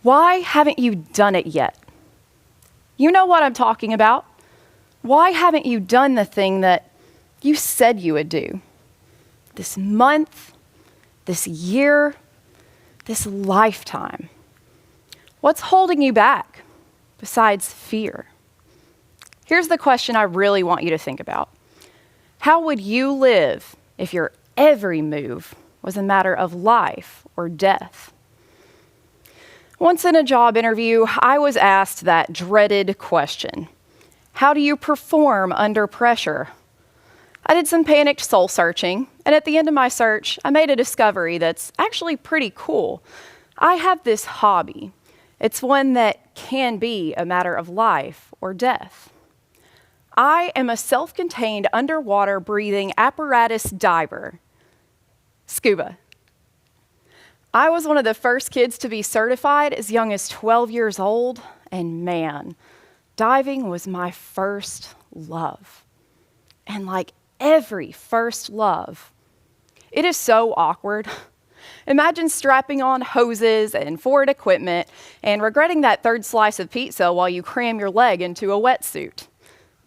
Why haven't you done it yet? You know what I'm talking about. Why haven't you done the thing that you said you would do? This month, this year, this lifetime. What's holding you back besides fear? Here's the question I really want you to think about. How would you live if your every move was a matter of life or death? Once in a job interview, I was asked that dreaded question. How do you perform under pressure? I did some panicked soul searching, and at the end of my search, I made a discovery that's actually pretty cool. I have this hobby. It's one that can be a matter of life or death. I am a self-contained underwater breathing apparatus diver. SCUBA. I was one of the first kids to be certified as young as 12 years old, and man, diving was my first love. And like every first love, it is so awkward. Imagine strapping on hoses and forward equipment and regretting that third slice of pizza while you cram your leg into a wetsuit.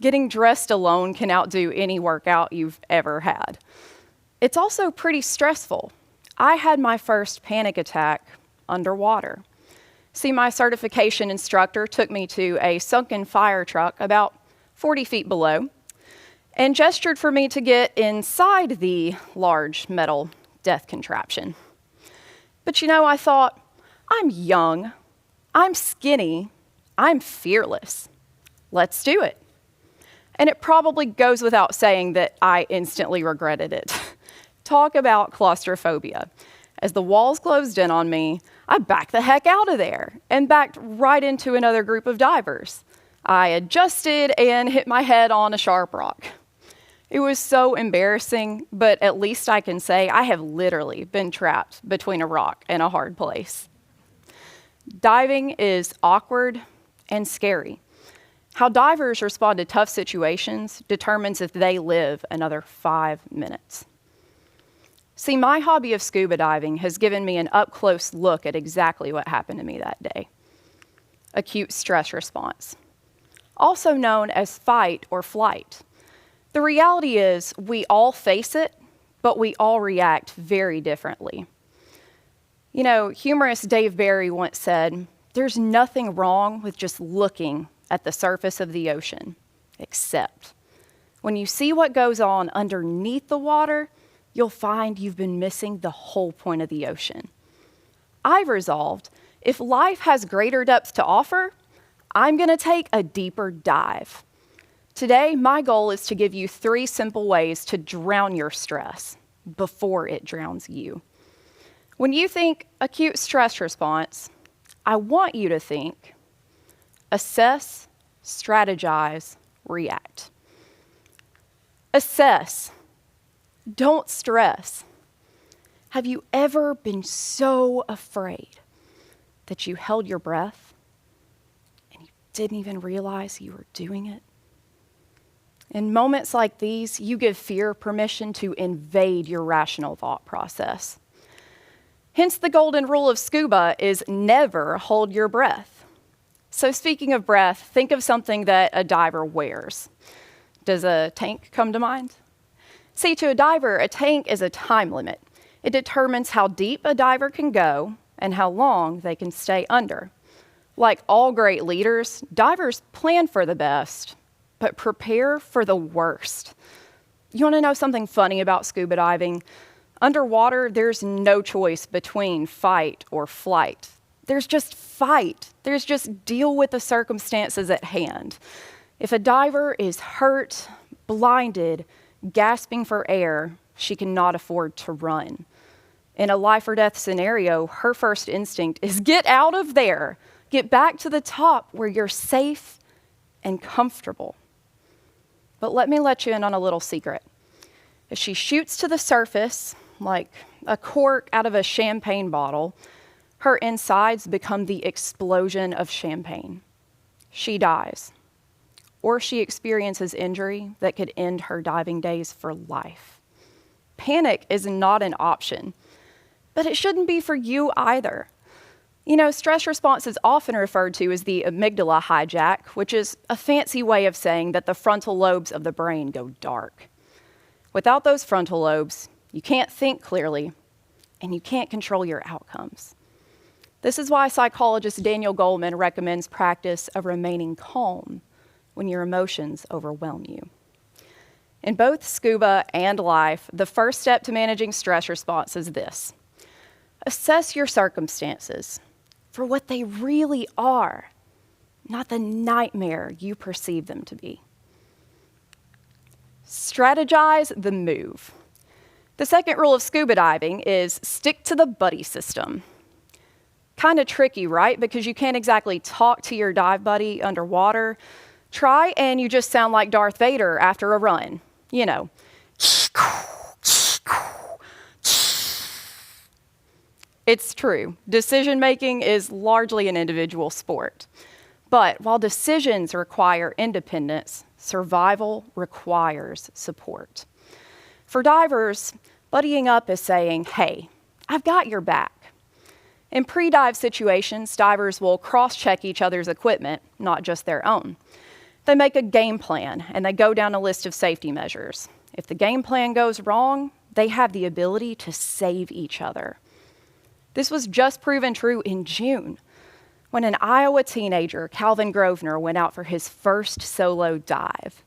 Getting dressed alone can outdo any workout you've ever had. It's also pretty stressful. I had my first panic attack underwater. See, my certification instructor took me to a sunken fire truck about 40 feet below and gestured for me to get inside the large metal death contraption. But I thought, I'm young, I'm skinny, I'm fearless. Let's do it. And it probably goes without saying that I instantly regretted it. Talk about claustrophobia. As the walls closed in on me, I backed the heck out of there and backed right into another group of divers. I adjusted and hit my head on a sharp rock. It was so embarrassing, but at least I can say I have literally been trapped between a rock and a hard place. Diving is awkward and scary. How divers respond to tough situations determines if they live another 5 minutes. See, my hobby of scuba diving has given me an up-close look at exactly what happened to me that day. Acute stress response, also known as fight or flight. The reality is we all face it, but we all react very differently. Humorist Dave Barry once said, "There's nothing wrong with just looking at the surface of the ocean, except when you see what goes on underneath the water, you'll find you've been missing the whole point of the ocean." I've resolved, if life has greater depth to offer, I'm going to take a deeper dive. Today, my goal is to give you 3 simple ways to drown your stress before it drowns you. When you think acute stress response, I want you to think assess, strategize, react. Assess. Don't stress. Have you ever been so afraid that you held your breath and you didn't even realize you were doing it? In moments like these, you give fear permission to invade your rational thought process. Hence, the golden rule of scuba is never hold your breath. So speaking of breath, think of something that a diver wears. Does a tank come to mind? See, to a diver, a tank is a time limit. It determines how deep a diver can go and how long they can stay under. Like all great leaders, divers plan for the best, but prepare for the worst. You want to know something funny about scuba diving? Underwater, there's no choice between fight or flight. There's just fight. There's just deal with the circumstances at hand. If a diver is hurt, blinded, gasping for air, she cannot afford to run. In a life or death scenario, her first instinct is get out of there, get back to the top where you're safe and comfortable. But let me let you in on a little secret. If she shoots to the surface, like a cork out of a champagne bottle, her insides become the explosion of champagne. She dies, or she experiences injury that could end her diving days for life. Panic is not an option, but it shouldn't be for you either. You know, stress response is often referred to as the amygdala hijack, which is a fancy way of saying that the frontal lobes of the brain go dark. Without those frontal lobes, you can't think clearly, and you can't control your outcomes. This is why psychologist Daniel Goleman recommends practice of remaining calm when your emotions overwhelm you. In both SCUBA and life, the first step to managing stress response is this: assess your circumstances for what they really are, not the nightmare you perceive them to be. Strategize the move. The second rule of scuba diving is stick to the buddy system. Kind of tricky, right? Because you can't exactly talk to your dive buddy underwater. Try and you just sound like Darth Vader after a run. You know. It's true. Decision-making is largely an individual sport. But while decisions require independence, survival requires support. For divers, buddying up is saying, hey, I've got your back. In pre-dive situations, divers will cross-check each other's equipment, not just their own. They make a game plan, and they go down a list of safety measures. If the game plan goes wrong, they have the ability to save each other. This was just proven true in June, when an Iowa teenager, Calvin Grosvenor, went out for his first solo dive.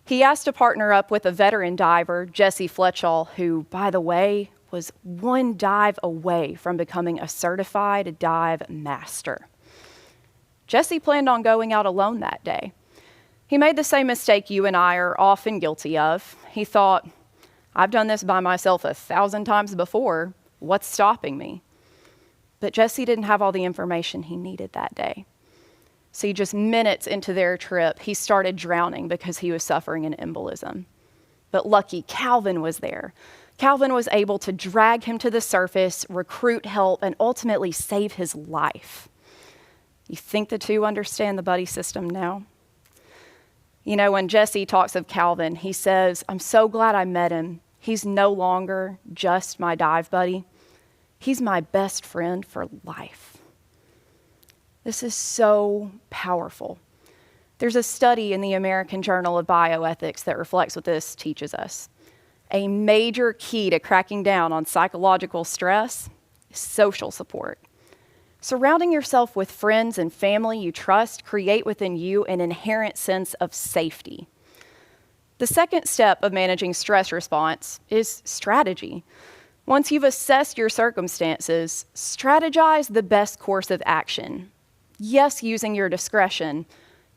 He asked to partner up with a veteran diver, Jesse Fletchall, who, by the way, was one dive away from becoming a certified dive master. Jesse planned on going out alone that day. He made the same mistake you and I are often guilty of. He thought, I've done this by myself 1,000 times before. What's stopping me? But Jesse didn't have all the information he needed that day. See, just minutes into their trip, he started drowning because he was suffering an embolism. But lucky Calvin was there. Calvin was able to drag him to the surface, recruit help, and ultimately save his life. You think the two understand the buddy system now? You know, when Jesse talks of Calvin, he says, I'm so glad I met him. He's no longer just my dive buddy. He's my best friend for life. This is so powerful. There's a study in the American Journal of Bioethics that reflects what this teaches us. A major key to cracking down on psychological stress is social support. Surrounding yourself with friends and family you trust create within you an inherent sense of safety. The second step of managing stress response is strategy. Once you've assessed your circumstances, strategize the best course of action. Yes, using your discretion,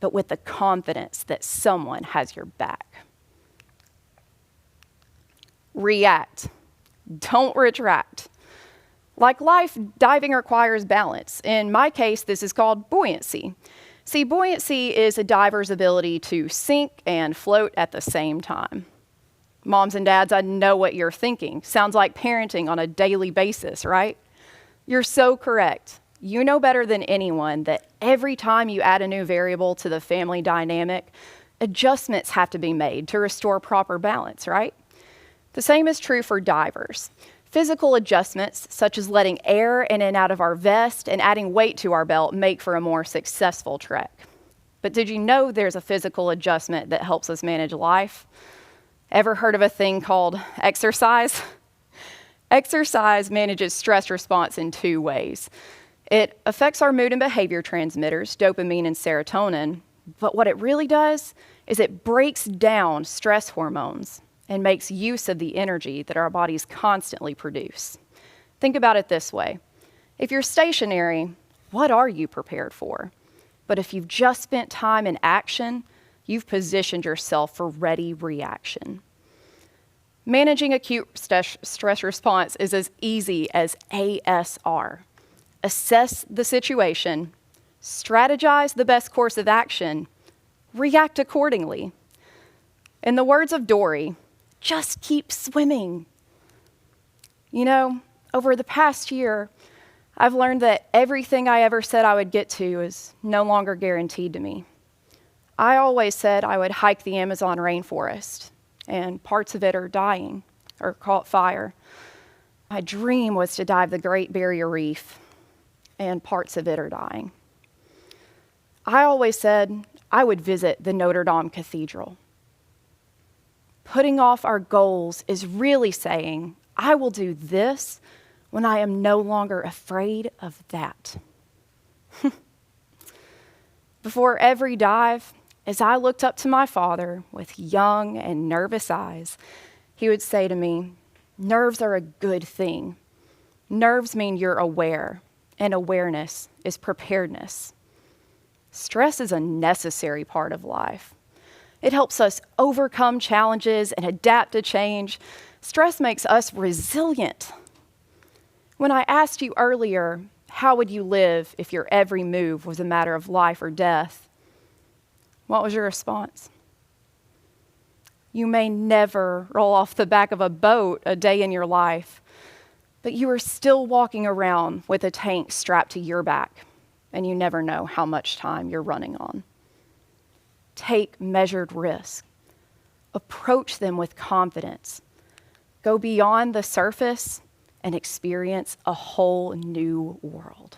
but with the confidence that someone has your back. React. Don't retract. Like life, diving requires balance. In my case, this is called buoyancy. See, buoyancy is a diver's ability to sink and float at the same time. Moms and dads, I know what you're thinking. Sounds like parenting on a daily basis, right? You're so correct. You know better than anyone that every time you add a new variable to the family dynamic, adjustments have to be made to restore proper balance, right? The same is true for divers. Physical adjustments, such as letting air in and out of our vest and adding weight to our belt, make for a more successful trek. But did you know there's a physical adjustment that helps us manage life? Ever heard of a thing called exercise? Exercise manages stress response in two ways. It affects our mood and behavior transmitters, dopamine and serotonin, but what it really does is it breaks down stress hormones and makes use of the energy that our bodies constantly produce. Think about it this way. If you're stationary, what are you prepared for? But if you've just spent time in action, you've positioned yourself for ready reaction. Managing acute stress response is as easy as ASR. Assess the situation, strategize the best course of action, react accordingly. In the words of Dory, just keep swimming. You know, over the past year, I've learned that everything I ever said I would get to is no longer guaranteed to me. I always said I would hike the Amazon rainforest, and parts of it are dying or caught fire. My dream was to dive the Great Barrier Reef, and parts of it are dying. I always said I would visit the Notre Dame Cathedral. Putting off our goals is really saying, I will do this when I am no longer afraid of that. Before every dive, as I looked up to my father with young and nervous eyes, he would say to me, nerves are a good thing. Nerves mean you're aware, and awareness is preparedness. Stress is a necessary part of life. It helps us overcome challenges and adapt to change. Stress makes us resilient. When I asked you earlier, how would you live if your every move was a matter of life or death? What was your response? You may never roll off the back of a boat a day in your life, but you are still walking around with a tank strapped to your back, and you never know how much time you're running on. Take measured risks. Approach them with confidence. Go beyond the surface and experience a whole new world.